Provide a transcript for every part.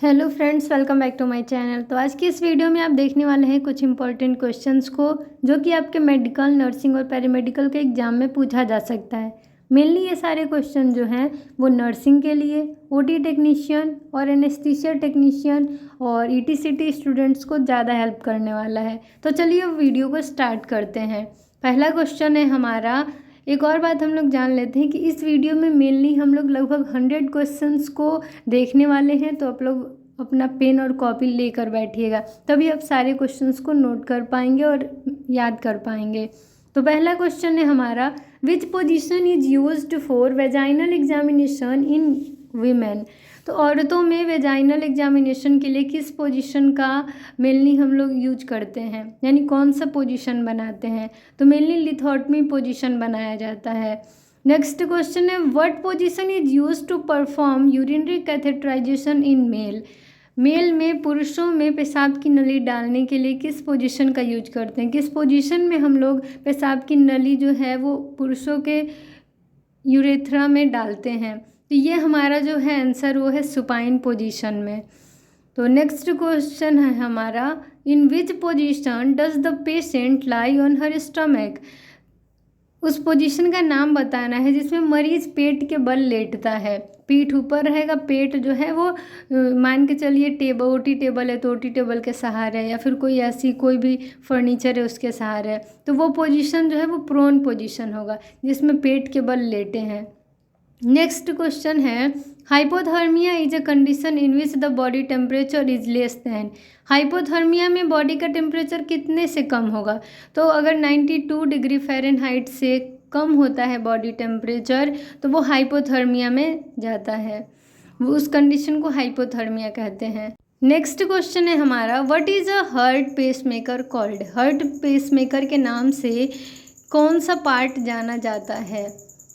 Hello friends, welcome back to my channel. तो आज की इस वीडियो में आप देखने वाले हैं कुछ इंपॉर्टेंट क्वेश्चंस को जो कि आपके मेडिकल, नर्सिंग और पैरामेडिकल के एग्ज़ाम में पूछा जा सकता है। मेनली ये सारे क्वेश्चन जो हैं वो नर्सिंग के लिए, ओटी टेक्नीशियन और एनेस्थीसिया टेक्नीशियन और ईटीसीटी स्टूडेंट्स को ज़्यादा हेल्प करने वाला है। तो चलिए वीडियो को स्टार्ट करते हैं। पहला क्वेश्चन है हमारा। एक और बात हम लोग जान लेते हैं कि इस वीडियो में मेनली हम लोग लगभग 100 क्वेश्चंस को देखने वाले हैं। तो आप लोग अपना पेन और कॉपी लेकर बैठिएगा, तभी आप सारे क्वेश्चंस को नोट कर पाएंगे और याद कर पाएंगे। तो पहला क्वेश्चन है हमारा, which position is used for vaginal examination in women. तो औरतों में वेजाइनल एग्जामिनेशन के लिए किस पोजीशन का मेनली हम लोग यूज करते हैं, यानी कौन सा पोजीशन बनाते हैं। तो मेनली लिथोटमी पोजीशन बनाया जाता है। नेक्स्ट क्वेश्चन है, what position is used to perform urinary catheterization in male. Male में, पुरुषों में पेशाब की नली डालने के लिए किस पोजीशन का यूज करते हैं, किस पोजीशन में हम लोग पेशाब की नली जो है वो पुरुषों के यूरेथ्रा में डालते हैं। तो ये हमारा जो है आंसर वो है सुपाइन पोजीशन में। तो नेक्स्ट क्वेश्चन है हमारा, in which position does the patient lie on her stomach. उस पोजीशन का नाम बताना है जिसमें मरीज पेट के बल लेटता है। पीठ ऊपर रहेगा, पेट जो है वो मान के चलिए टेबल, ओटी टेबल है तो ओटी टेबल के सहारे है, या फिर कोई ऐसी कोई भी फर्नीचर है उसके सहारे है, तो वो पोजीशन जो है वो प्रोन पोजीशन होगा जिसमें पेट के बल लेटे हैं। नेक्स्ट क्वेश्चन है, hypothermia is a condition in which the body temperature is less than. Hypothermia में बॉडी का टेम्परेचर कितने से कम होगा। तो अगर 92 डिग्री फ़ारेनहाइट से कम होता है बॉडी टेम्परेचर तो वो हाइपोथर्मिया में जाता है, वो उस कंडीशन को हाइपोथर्मिया कहते हैं। नेक्स्ट क्वेश्चन है हमारा, what is a heart pacemaker called. Heart pacemaker के नाम से कौन सा पार्ट जाना जाता है।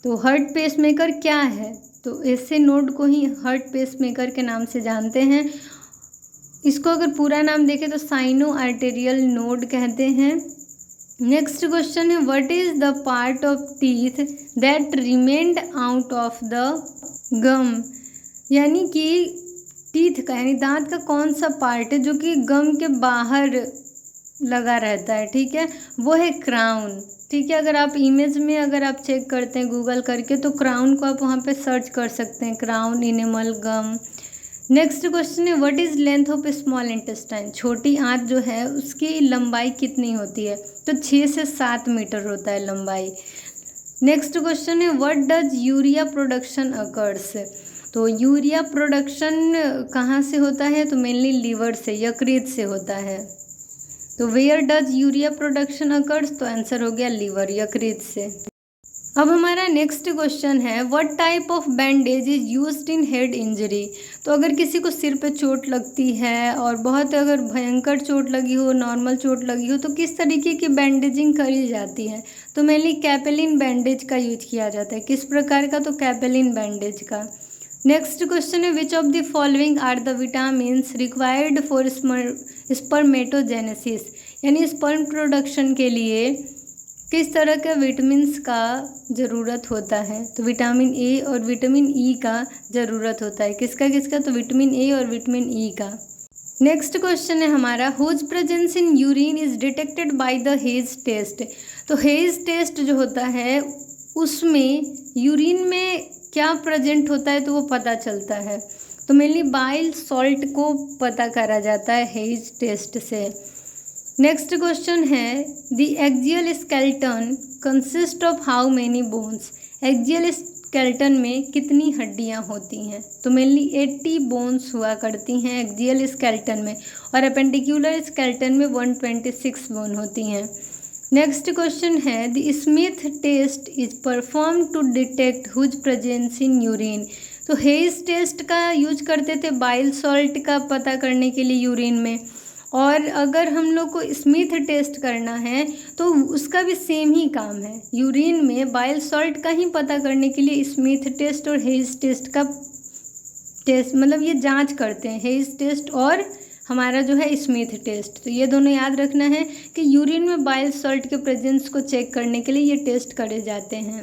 तो हार्ट पेसमेकर क्या है, तो ऐसे नोड को ही हार्ट पेसमेकर के नाम से जानते हैं। इसको अगर पूरा नाम देखें तो साइनो आर्टेरियल नोड कहते हैं। नेक्स्ट क्वेश्चन है, what is the part of teeth that remained out of the gum. यानी कि टीथ का यानी दांत का कौन सा पार्ट है जो कि गम के बाहर लगा रहता है, ठीक है, वो है क्राउन। ठीक है, अगर आप इमेज में अगर आप चेक करते हैं गूगल करके तो क्राउन को आप वहाँ पे सर्च कर सकते हैं, क्राउन, इनेमल, गम। नेक्स्ट क्वेश्चन है, what is length of small intestine. छोटी आंत जो है उसकी लंबाई कितनी होती है, तो 6 से 7 मीटर होता है लंबाई। नेक्स्ट क्वेश्चन है, what does urea production occurs. तो यूरिया प्रोडक्शन कहाँ से होता है, तो मेनली लीवर से, यकृत से होता है। तो where does urea production occurs, तो आंसर हो गया लीवर, यकृत से। अब हमारा नेक्स्ट क्वेश्चन है, what type of bandage is used in head injury. तो अगर किसी को सिर पे चोट लगती है और बहुत अगर भयंकर चोट लगी हो, नॉर्मल चोट लगी हो, तो किस तरीके की बैंडेजिंग करी जाती है। तो मेनली कैपेलिन बैंडेज का यूज किया जाता है। किस प्रकार का, तो कैपेलिन बैंडेज का। नेक्स्ट क्वेश्चन है, which of the following are the vitamins required for spermatogenesis. यानी स्पर्म प्रोडक्शन के लिए किस तरह के विटामिन्स का ज़रूरत होता है। तो विटामिन ए और विटामिन ई का ज़रूरत होता है। किसका किसका, तो विटामिन ए और विटामिन ई का। नेक्स्ट क्वेश्चन है हमारा, whose presence in urine is detected by the Hay's test. तो हेज टेस्ट जो होता है उसमें यूरिन में क्या प्रेजेंट होता है तो वो पता चलता है। तो मेनली बाइल सॉल्ट को पता करा जाता है हेज टेस्ट से। नेक्स्ट क्वेश्चन है, the axial skeleton consist of how many bones. Axial skeleton में कितनी हड्डियां होती हैं। तो मेनली 80 बोन्स हुआ करती हैं एक्जियल स्केलेटन में, और अपेंडिकुलर स्केलेटन में 126 बोन होती हैं। नेक्स्ट क्वेश्चन है, the Smith test is perform to detect whose presence in urine. तो हेज टेस्ट का यूज करते थे बाइल सॉल्ट का पता करने के लिए यूरिन में, और अगर हम लोग को स्मिथ टेस्ट करना है तो उसका भी सेम ही काम है। यूरिन में बाइल सॉल्ट का ही पता करने के लिए स्मिथ टेस्ट और हेज टेस्ट का टेस्ट, मतलब ये जांच करते हैं, हेज टेस्ट और हमारा जो है स्मिथ टेस्ट। तो ये दोनों याद रखना है कि यूरिन में बाइल सॉल्ट के प्रेजेंस को चेक करने के लिए ये टेस्ट करे जाते हैं।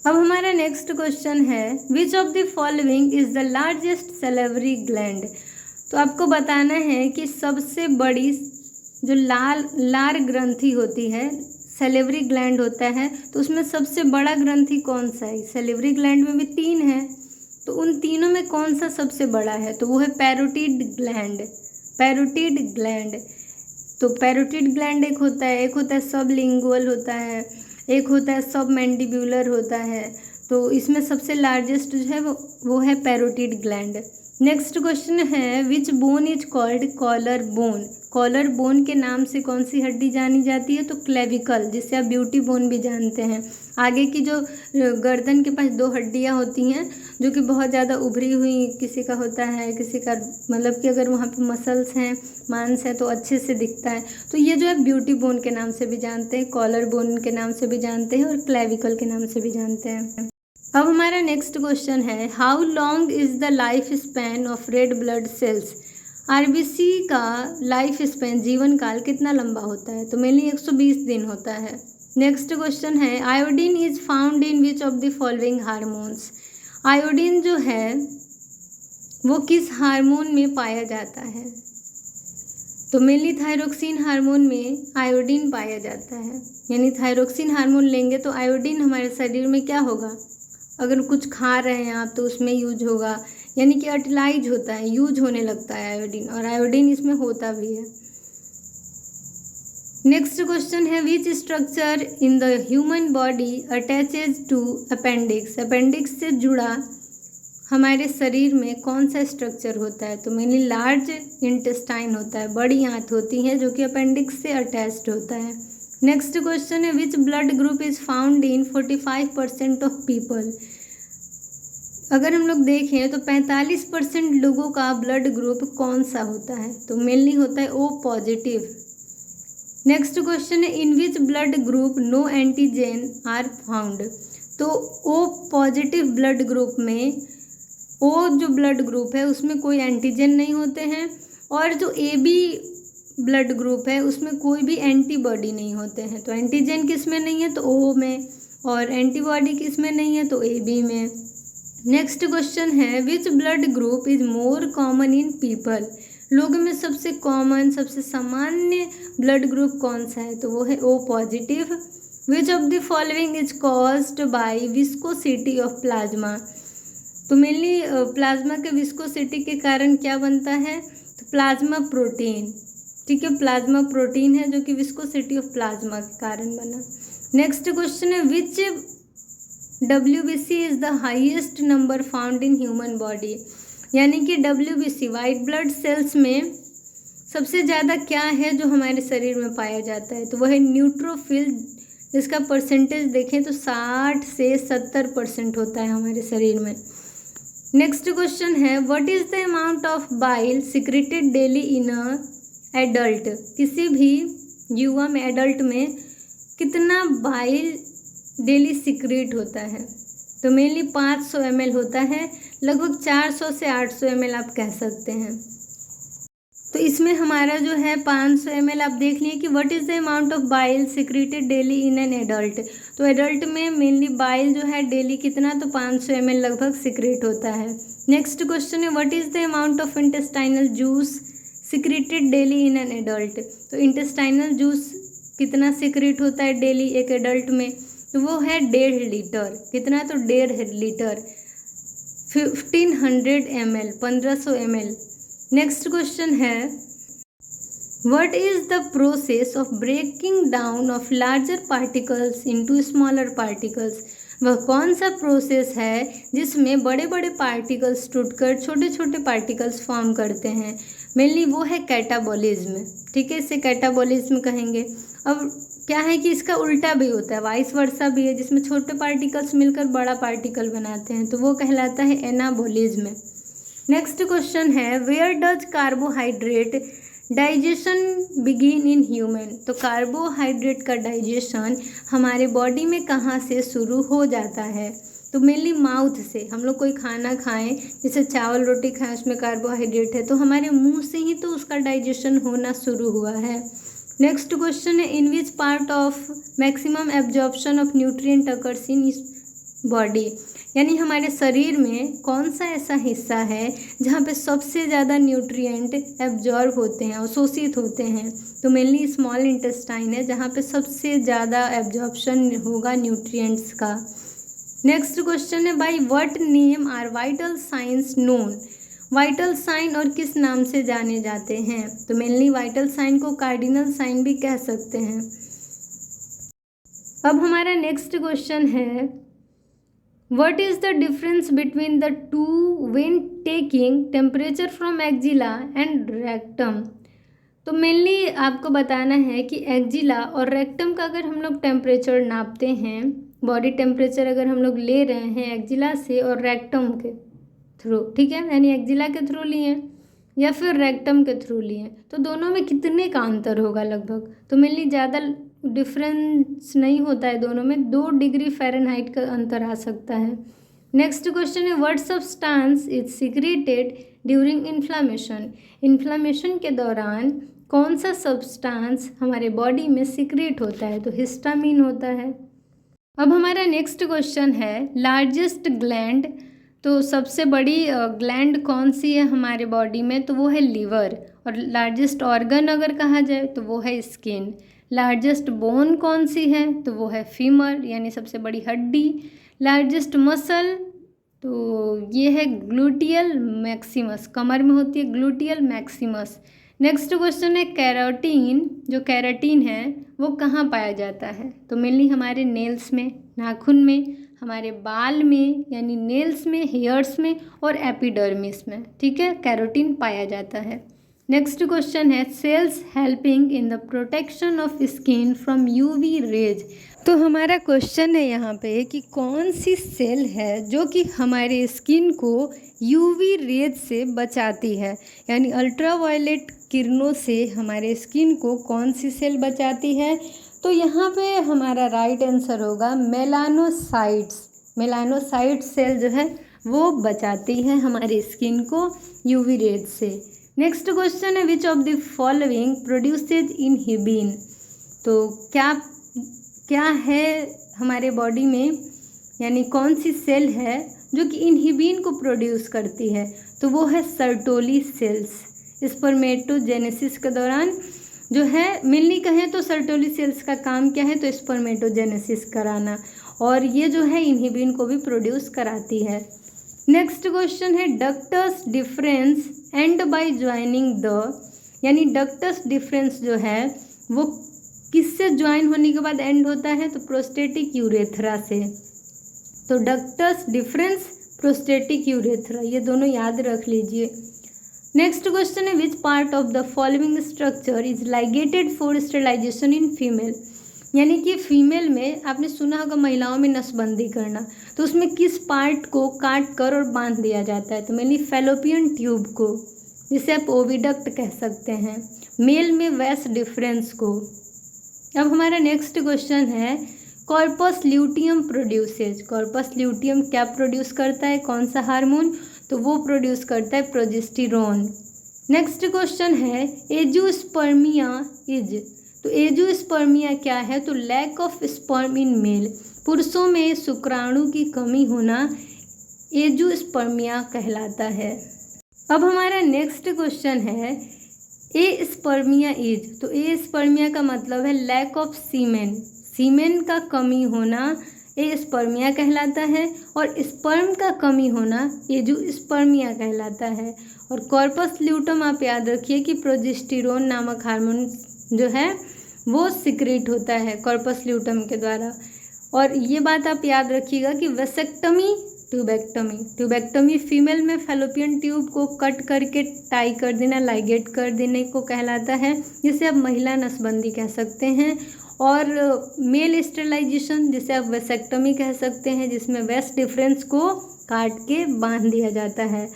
अब हमारा नेक्स्ट क्वेश्चन है, which of the following is the largest salivary gland. तो आपको बताना है कि सबसे बड़ी जो लार ग्रंथि होती है, सैलिवरी ग्लैंड होता है, तो उसमें सबसे बड़ा ग्रंथि कौन सा है? सैलिवरी ग्लैंड में भी 3 है, तो उन तीनों में कौन सा सबसे बड़ा है? तो वो है पैरोटिड ग्लैंड। पैरोटिड ग्लैंड, तो पैरोटिड ग्लैंड एक होता है सबलिंगुअल होता है, एक होता है सब मैंडिब्यूलर होता है। तो इसमें सबसे लार्जेस्ट जो है वो है पैरोटिड ग्लैंड। नेक्स्ट क्वेश्चन है which bone is called collar bone. Collar bone के नाम से कौन सी हड्डी जानी जाती है? तो क्लेविकल, जिसे आप ब्यूटी बोन भी जानते हैं। आगे की जो गर्दन के पास 2 हड्डियां होती हैं जो कि बहुत ज़्यादा उभरी हुई किसी का होता है, किसी का मतलब कि अगर वहाँ पे मसल्स हैं, मांस है तो अच्छे से दिखता है, तो ये जो है ब्यूटी बोन के नाम से भी जानते हैं, कॉलर बोन के नाम से भी जानते हैं और क्लेविकल के नाम से भी जानते हैं। अब हमारा नेक्स्ट क्वेश्चन है how long is the life span of red blood cells. RBC का लाइफ स्पैन, जीवन काल कितना लंबा होता है? तो मेनली 120 दिन होता है। नेक्स्ट क्वेश्चन है iodine is found in which of the following hormones. Iodine जो है वो किस हार्मोन में पाया जाता है? तो मेनली थायरोक्सिन हार्मोन में आयोडीन पाया जाता है, यानी थायरोक्सिन हार्मोन लेंगे तो आयोडीन हमारे शरीर में क्या होगा? अगर कुछ खा रहे हैं आप तो उसमें यूज होगा, यानी कि यूटिलाइज होता है, यूज होने लगता है आयोडीन, और आयोडीन इसमें होता भी है। नेक्स्ट क्वेश्चन है which structure in the human body attaches to appendix. Appendix से जुड़ा हमारे शरीर में कौन सा स्ट्रक्चर होता है? तो मेनली लार्ज इंटेस्टाइन होता है, बड़ी आंत होती है जो कि अपेंडिक्स से अटैच्ड होता है। नेक्स्ट क्वेश्चन है विच blood group is found in 45% of people. अगर हम लोग देखें तो 45% लोगों का ब्लड ग्रुप कौन सा होता है? तो मेनली होता है ओ पॉजिटिव। नेक्स्ट क्वेश्चन है in which blood group no antigen are found. तो ओ पॉजिटिव ब्लड ग्रुप में, ओ जो ब्लड ग्रुप है उसमें कोई एंटीजन नहीं होते हैं, और जो ए बी ब्लड ग्रुप है उसमें कोई भी एंटीबॉडी नहीं होते हैं। तो एंटीजन किस में नहीं है? तो ओ में, और एंटीबॉडी किस में नहीं है? तो ए बी में। नेक्स्ट क्वेश्चन है विच blood group is more common in people. लोगों में सबसे कॉमन, सबसे सामान्य ब्लड ग्रुप कौन सा है? तो वो है O positive. Which of the following is caused by viscosity of plasma. तो मेनली प्लाज्मा के विस्कोसिटी के कारण क्या बनता है? तो प्लाज्मा प्रोटीन, ठीक है, प्लाज्मा प्रोटीन है जो कि विस्कोसिटी ऑफ प्लाज्मा के कारण बना। नेक्स्ट क्वेश्चन है विच WBC is the highest number found in human body. यानी कि WBC वाइट ब्लड सेल्स में सबसे ज़्यादा क्या है जो हमारे शरीर में पाया जाता है? तो वह है न्यूट्रोफिल, जिसका परसेंटेज देखें तो 60 से 70% होता है हमारे शरीर में। नेक्स्ट क्वेश्चन है what is the amount of bile secreted daily in a adult. किसी भी युवा में, एडल्ट में कितना बाइल डेली सिक्रेट होता है? तो मेनली 500 ml होता है, लगभग 400 से 800 ml आप कह सकते हैं। तो इसमें हमारा जो है 500 ml आप देख लिए कि what is the amount of bile secreted daily in an adult. तो एडल्ट में मेनली बाइल जो है डेली कितना? तो 500 ml लगभग सिक्रेट होता है। नेक्स्ट क्वेश्चन है what is the amount of intestinal juice secreted daily in an adult. तो इंटेस्टाइनल जूस कितना सिक्रेट होता है डेली एक एडल्ट में? तो वो है 1.5 लीटर। कितना? तो 1.5 litre, 1500 ml, 1500 ml। Next question है what is the process of breaking down of larger particles into smaller particles. वह कौन सा प्रोसेस है जिसमें बड़े बड़े पार्टिकल्स टूटकर छोटे छोटे पार्टिकल्स फॉर्म करते हैं? मेनली वो है कैटाबॉलिज्म, ठीक है, इसे कैटाबॉलिज्म कहेंगे। अब क्या है कि इसका उल्टा भी होता है, वाइस वर्सा भी है, जिसमें छोटे पार्टिकल्स मिलकर बड़ा पार्टिकल बनाते हैं, तो वो कहलाता है एनाबॉलिज्म। नेक्स्ट क्वेश्चन है where does carbohydrate digestion begin in human. तो कार्बोहाइड्रेट का डाइजेशन हमारे बॉडी में कहाँ से शुरू हो जाता है? तो मेनली माउथ से। हम लोग कोई खाना खाएं, जैसे चावल रोटी खाएं, उसमें कार्बोहाइड्रेट है, तो हमारे मुंह से ही तो उसका डाइजेशन होना शुरू हुआ है। नेक्स्ट क्वेश्चन है in which part of maximum absorption of nutrient occurs in body, यानी हमारे शरीर में कौन सा ऐसा हिस्सा है जहाँ पे सबसे ज़्यादा न्यूट्रिएंट एब्जॉर्ब होते हैं, अवशोषित होते हैं? तो मेनली स्मॉल इंटेस्टाइन है जहाँ पे सबसे ज़्यादा एब्जॉर्प्शन होगा न्यूट्रिएंट्स का। नेक्स्ट क्वेश्चन है, by what name are vital signs known? Vital sign और किस नाम से जाने जाते हैं? तो मेनली वाइटल साइन को कार्डिनल साइन भी कह सकते हैं। अब हमारा नेक्स्ट क्वेश्चन है, what is the difference between the two when taking temperature from axilla and rectum? तो मेनली आपको बताना है कि एक्जिला और रेक्टम का अगर हम लोग टेम्परेचर नापते हैं, बॉडी टेम्परेचर अगर हम लोग ले रहे हैं एक्जिला से और रेक्टम के थ्रू, ठीक है, यानी एक्जिला के थ्रू लिए या फिर रेक्टम के थ्रू लिए, तो दोनों में कितने का अंतर होगा लगभग? तो मेनली ज़्यादा डिफरेंस नहीं होता है, दोनों में 2 डिग्री फ़ारेनहाइट का अंतर आ सकता है। नेक्स्ट क्वेश्चन है, what substance is secreted during inflammation? Inflammation के दौरान कौन सा सब्सटेंस हमारे बॉडी में सीक्रेट होता है? तो हिस्टामिन होता है। अब हमारा नेक्स्ट क्वेश्चन है, लार्जेस्ट ग्लैंड, तो सबसे बड़ी ग्लैंड कौन सी है हमारे बॉडी में? तो वो है लीवर। और लार्जेस्ट ऑर्गन अगर कहा जाए तो वो है स्किन। लार्जेस्ट बोन कौन सी है? तो वो है फीमर, यानी सबसे बड़ी हड्डी। लार्जेस्ट मसल, तो ये है ग्लूटियल मैक्सिमस, कमर में होती है ग्लूटियल मैक्सिमस। नेक्स्ट क्वेश्चन है, कैरोटीन, जो कैराटीन है वो कहाँ पाया जाता है? तो मेनली हमारे नेल्स में, नाखून में, हमारे बाल में यानी नेल्स में, हेयर्स में और एपिडर्मिस में, ठीक है, कैरोटीन पाया जाता है। नेक्स्ट क्वेश्चन है, cells helping in the protection of skin from UV rays. तो हमारा क्वेश्चन है यहाँ पे कि कौन सी सेल है जो कि हमारे स्किन को यूवी रेज से बचाती है, यानी अल्ट्रावायलेट किरणों से हमारे स्किन को कौन सी सेल बचाती है? तो यहाँ पे हमारा राइट आंसर होगा मेलानोसाइट्स। मेलानोसाइट सेल जो है वो बचाती है हमारी स्किन को यूवी रेज से। नेक्स्ट क्वेश्चन है, which of the following produces inhibin? तो क्या है हमारे बॉडी में, यानी कौन सी सेल है जो कि इनहिबिन को प्रोड्यूस करती है? तो वो है सर्टोली सेल्स। स्पर्मेटोजेनेसिस के दौरान जो है, मिलनी कहें तो सर्टोली सेल्स का काम क्या है? तो स्पर्मेटोजेनेसिस कराना, और ये जो है इनहिबिन को भी प्रोड्यूस कराती है। नेक्स्ट क्वेश्चन है, ductus difference and by joining the, यानी डक्टस डिफरेंस जो है वो किससे ज्वाइन होने के बाद एंड होता है? तो प्रोस्टेटिक यूरेथ्रा से। तो डक्टस डिफरेंस, प्रोस्टेटिक यूरेथ्रा, ये दोनों याद रख लीजिए। नेक्स्ट क्वेश्चन है, which part of the following structure is ligated for sterilization in female? यानी कि फीमेल में आपने सुना होगा महिलाओं में नसबंदी करना, तो उसमें किस पार्ट को काट कर और बांध दिया जाता है? तो मेनली फैलोपियन ट्यूब को, जिसे आप ओविडक्ट कह सकते हैं। मेल में वैस डिफरेंस को। अब हमारा नेक्स्ट क्वेश्चन है, corpus luteum produces. Corpus luteum क्या प्रोड्यूस करता है, कौन सा हार्मोन? तो वो प्रोड्यूस करता है प्रोजेस्टेरोन। नेक्स्ट क्वेश्चन है, एजुस्पर्मिया इज। तो एजुस्पर्मिया क्या है? तो lack of sperm in male, पुरुषों में शुक्राणु की कमी होना एजुस्पर्मिया कहलाता है। अब हमारा नेक्स्ट क्वेश्चन है, ए स्पर्मिया इज। तो ए स्पर्मिया का मतलब है लैक ऑफ सीमेन, सीमेन का कमी होना ए स्पर्मिया कहलाता है, और स्पर्म का कमी होना एजुस्पर्मिया कहलाता है। और कॉर्पस ल्यूटम आप याद रखिए कि प्रोजेस्टेरोन नामक हार्मोन जो है वो सिक्रेट होता है कॉर्पस ल्यूटम के द्वारा। और ये बात आप याद रखिएगा कि वेसेक्टमी, ट्यूबेक्टमी, ट्यूबेक्टमी फीमेल में फैलोपियन ट्यूब को कट करके टाई कर देना, लाइगेट कर देने को कहलाता है, जिसे आप महिला नसबंदी कह सकते हैं। और मेल स्टेरिलाइजेशन जिसे आप वेसेक्टमी कह सकते हैं, जिसमें वेस्ट डिफरेंस को काट के बांध दिया जाता है।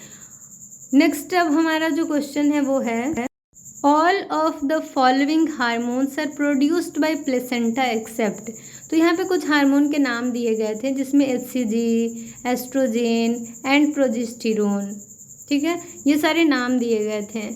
नेक्स्ट अब हमारा जो क्वेश्चन है वो है, all of the following hormones are produced by placenta except. तो यहाँ पे कुछ हार्मोन के नाम दिए गए थे, जिसमें एचसीजी, एस्ट्रोजेन एंड प्रोजेस्टेरोन, ठीक है, ये सारे नाम दिए गए थे।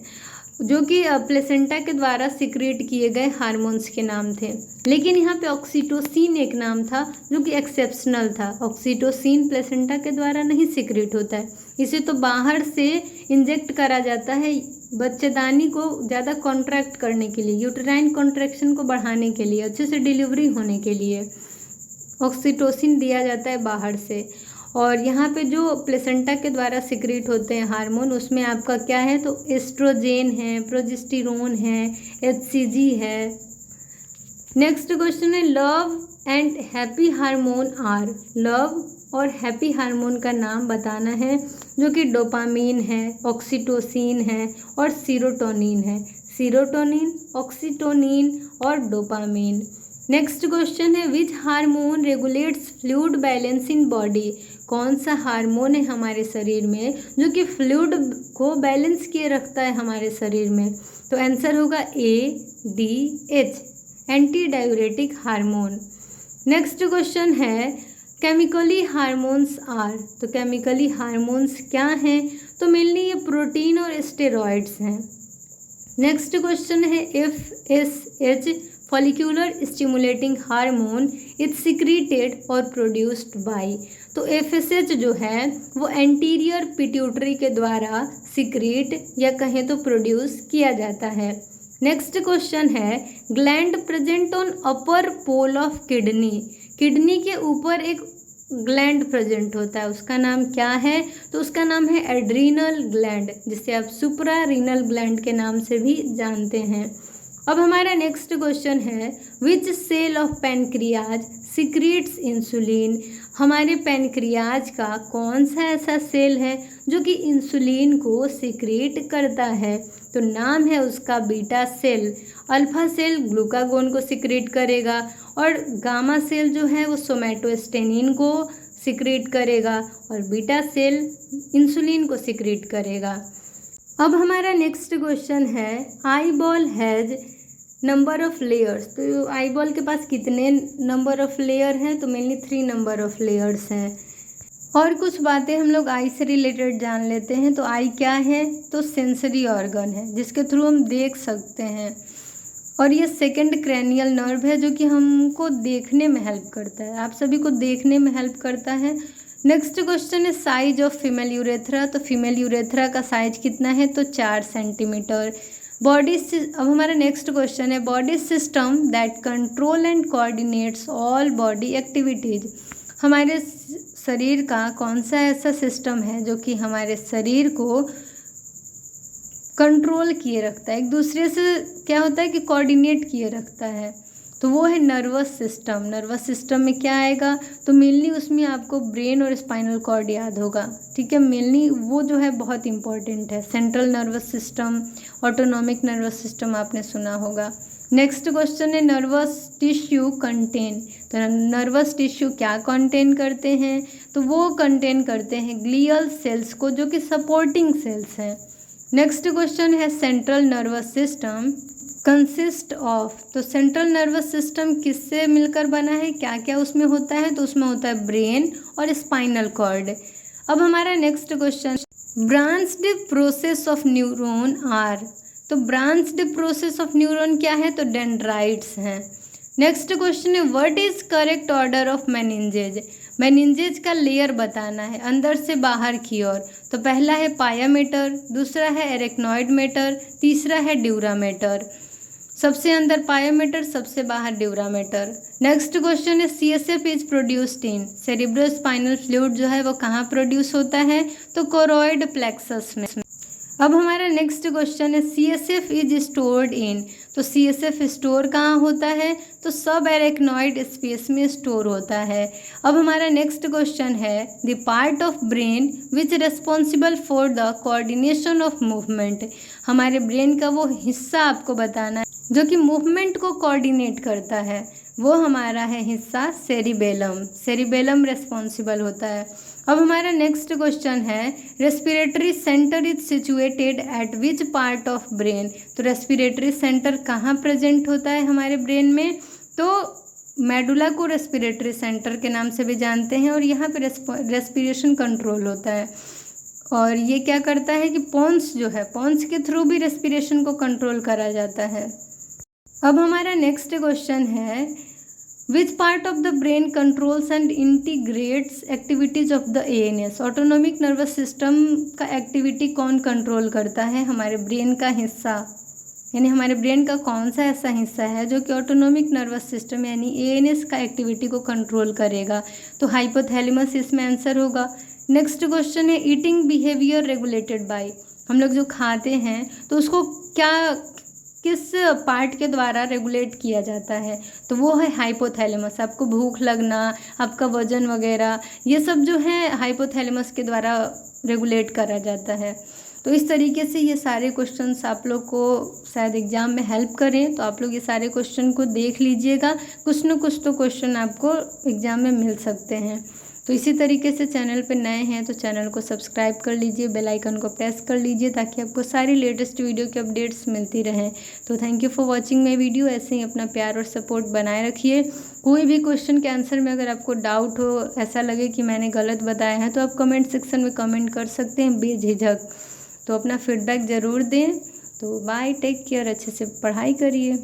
जो कि प्लेसेंटा के द्वारा सिक्रेट किए गए हार्मोन्स के नाम थे। लेकिन यहाँ पे ऑक्सीटोसिन एक नाम था जो कि एक्सेप्शनल था। ऑक्सीटोसिन प्लेसेंटा के द्वारा नहीं सिक्रेट होता है, इसे तो बाहर से इंजेक्ट करा जाता है बच्चेदानी को ज़्यादा कॉन्ट्रैक्ट करने के लिए, यूटेराइन कॉन्ट्रैक्शन को बढ़ाने के लिए, अच्छे से डिलीवरी होने के लिए ऑक्सीटोसिन दिया जाता है बाहर से। और यहाँ पे जो प्लेसेंटा के द्वारा सिक्रेट होते हैं हार्मोन, उसमें आपका क्या है, तो एस्ट्रोजेन है, प्रोजेस्टेरोन है, एचसीजी है। नेक्स्ट क्वेश्चन है love and happy hormone are. Love और हैप्पी हार्मोन का नाम बताना है, जो कि डोपामीन है, ऑक्सीटोसिन है और सीरोटोनिन है। सीरोटोनिन, ऑक्सीटोनिन और डोपामीन। नेक्स्ट क्वेश्चन है which hormone regulates fluid balance in body. कौन सा हार्मोन है हमारे शरीर में जो कि फ्लूइड को बैलेंस किए रखता है हमारे शरीर में, तो आंसर होगा ADH, anti diuretic hormone. Next question है केमिकली हार्मोन्स आर। तो केमिकली हार्मोन्स क्या हैं, तो मेनली ये प्रोटीन और स्टेरॉइड्स हैं। नेक्स्ट क्वेश्चन है FSH follicular stimulating hormone is secreted और प्रोड्यूस्ड बाय। तो FSH जो है वो एंटीरियर पिट्यूटरी के द्वारा सिक्रीट या कहें तो प्रोड्यूस किया जाता है। नेक्स्ट क्वेश्चन है gland present on upper pole of kidney. Kidney के ऊपर एक ग्लैंड प्रेजेंट होता है, उसका नाम क्या है, तो उसका नाम है एड्रीनल ग्लैंड, जिसे आप सुप्रा रीनल ग्लैंड के नाम से भी जानते हैं। अब हमारा नेक्स्ट क्वेश्चन है which cell of pancreas secretes insulin. हमारे पैनक्रियाज का कौन सा ऐसा सेल है जो कि इंसुलिन को सिक्रीट करता है, तो नाम है उसका beta cell. Alpha cell glucagon को सिक्रीट करेगा और गामा सेल जो है वो सोमैटोस्टेनिन को सिक्रीट करेगा और बीटा सेल इंसुलिन को सिक्रीट करेगा। अब हमारा नेक्स्ट क्वेश्चन है eye ball has number of layers. तो आई बॉल के पास कितने नंबर ऑफ लेयर हैं, तो मेनली 3 नंबर ऑफ लेयर्स हैं। और कुछ बातें हम लोग आई से रिलेटेड जान लेते हैं। तो आई क्या है, तो सेंसरी ऑर्गन है जिसके थ्रू हम देख सकते हैं, और ये सेकंड क्रैनियल नर्व है जो कि हमको देखने में हेल्प करता है, आप सभी को देखने में हेल्प करता है। नेक्स्ट क्वेश्चन है साइज ऑफ फीमेल यूरेथ्रा। तो फीमेल यूरेथ्रा का साइज कितना है, तो 4 सेंटीमीटर। बॉडी, अब हमारा नेक्स्ट क्वेश्चन है body system that control and coordinates all body activities. हमारे शरीर का कौन सा ऐसा सिस्टम है जो कि हमारे शरीर को कंट्रोल किए रखता है, एक दूसरे से क्या होता है कि कोऑर्डिनेट किए रखता है, तो वो है नर्वस सिस्टम। नर्वस सिस्टम में क्या आएगा, तो मेनली उसमें आपको ब्रेन और स्पाइनल कॉर्ड याद होगा, ठीक है। मेनली वो जो है बहुत इंपॉर्टेंट है। Central nervous system, autonomic nervous system आपने सुना होगा। नेक्स्ट क्वेश्चन है नर्वस टिश्यू कंटेन। तो नर्वस टिश्यू क्या कंटेन करते हैं, तो वो कंटेन करते हैं ग्लियल सेल्स को जो कि सपोर्टिंग सेल्स हैं। नेक्स्ट क्वेश्चन है central nervous system consist of. तो सेंट्रल नर्वस सिस्टम किससे मिलकर बना है, क्या क्या उसमें होता है, तो उसमें होता है ब्रेन और स्पाइनल कॉर्ड। अब हमारा next question branched process of neuron are. तो ब्रांच्ड प्रोसेस ऑफ न्यूरॉन क्या है, तो डेंड्राइट्स हैं। नेक्स्ट क्वेश्चन है what is correct order of meninges. Meninges का लेयर बताना है अंदर से बाहर की ओर। तो पहला है पायामेटर, दूसरा है एरेक्नॉइड मेटर, तीसरा है ड्यूरामेटर। सबसे अंदर पायामेटर, सबसे बाहर ड्यूरामेटर। नेक्स्ट क्वेश्चन है CSF is produced in. Cerebrospinal fluid जो है वो कहाँ प्रोड्यूस होता है, तो कोरोइड प्लेक्सस में। अब हमारा नेक्स्ट क्वेश्चन है CSF इज स्टोर्ड इन। तो CSF स्टोर कहाँ होता है, तो सब एरेक्नॉइड स्पेस में स्टोर होता है। अब हमारा नेक्स्ट क्वेश्चन है the part of brain which responsible for the coordination of movement. हमारे ब्रेन का वो हिस्सा आपको बताना है जो कि मूवमेंट को कोऑर्डिनेट करता है, वो हमारा है हिस्सा सेरिबेलम। सेरिबेलम रिस्पॉन्सिबल होता है। अब हमारा नेक्स्ट क्वेश्चन है respiratory centre is situated at which part of brain. तो रेस्पिरेटरी सेंटर कहाँ प्रेजेंट होता है हमारे ब्रेन में, तो मेडुला को रेस्पिरेटरी सेंटर के नाम से भी जानते हैं, और यहाँ पे रेस्पिरेशन कंट्रोल होता है। और ये क्या करता है कि पोन्स जो है, पोन्स के थ्रू भी रेस्पिरेशन को कंट्रोल करा जाता है। अब हमारा नेक्स्ट क्वेश्चन है, which part of the brain controls and integrates activities of the ANS. Autonomic nervous system का एक्टिविटी कौन कंट्रोल करता है? हमारे ब्रेन का हिस्सा, यानी हमारे ब्रेन का कौन सा ऐसा हिस्सा है जो कि ऑटोनोमिक नर्वस सिस्टम यानी एएनएस का एक्टिविटी को कंट्रोल करेगा? तो हाइपोथैलेमस इसमें आंसर होगा। नेक्स्ट क्वेश्चन है, ईटिंग बिहेवियर रेगुलेटेड बाय। हम लोग जो खाते हैं तो उसको किस पार्ट के द्वारा रेगुलेट किया जाता है? तो वो है हाइपोथैलेमस। आपको भूख लगना, आपका वजन वगैरह, ये सब जो है हाइपोथैलेमस के द्वारा रेगुलेट करा जाता है। तो इस तरीके से ये सारे क्वेश्चंस आप लोग को शायद एग्ज़ाम में हेल्प करें, तो आप लोग ये सारे क्वेश्चन को देख लीजिएगा। कुछ न कुछ तो क्वेश्चन आपको एग्ज़ाम में मिल सकते हैं। तो इसी तरीके से चैनल पे नए हैं तो चैनल को सब्सक्राइब कर लीजिए, बेल आइकन को प्रेस कर लीजिए ताकि आपको सारी लेटेस्ट वीडियो की अपडेट्स मिलती रहें। तो thank you for watching my video. ऐसे ही अपना प्यार और सपोर्ट बनाए रखिए। कोई भी क्वेश्चन के आंसर में अगर आपको डाउट हो, ऐसा लगे कि मैंने गलत बताया है, तो आप कमेंट सेक्शन में कमेंट कर सकते हैं बेझिझक। तो अपना फीडबैक ज़रूर दें। तो बाय, टेक केयर, अच्छे से पढ़ाई करिए।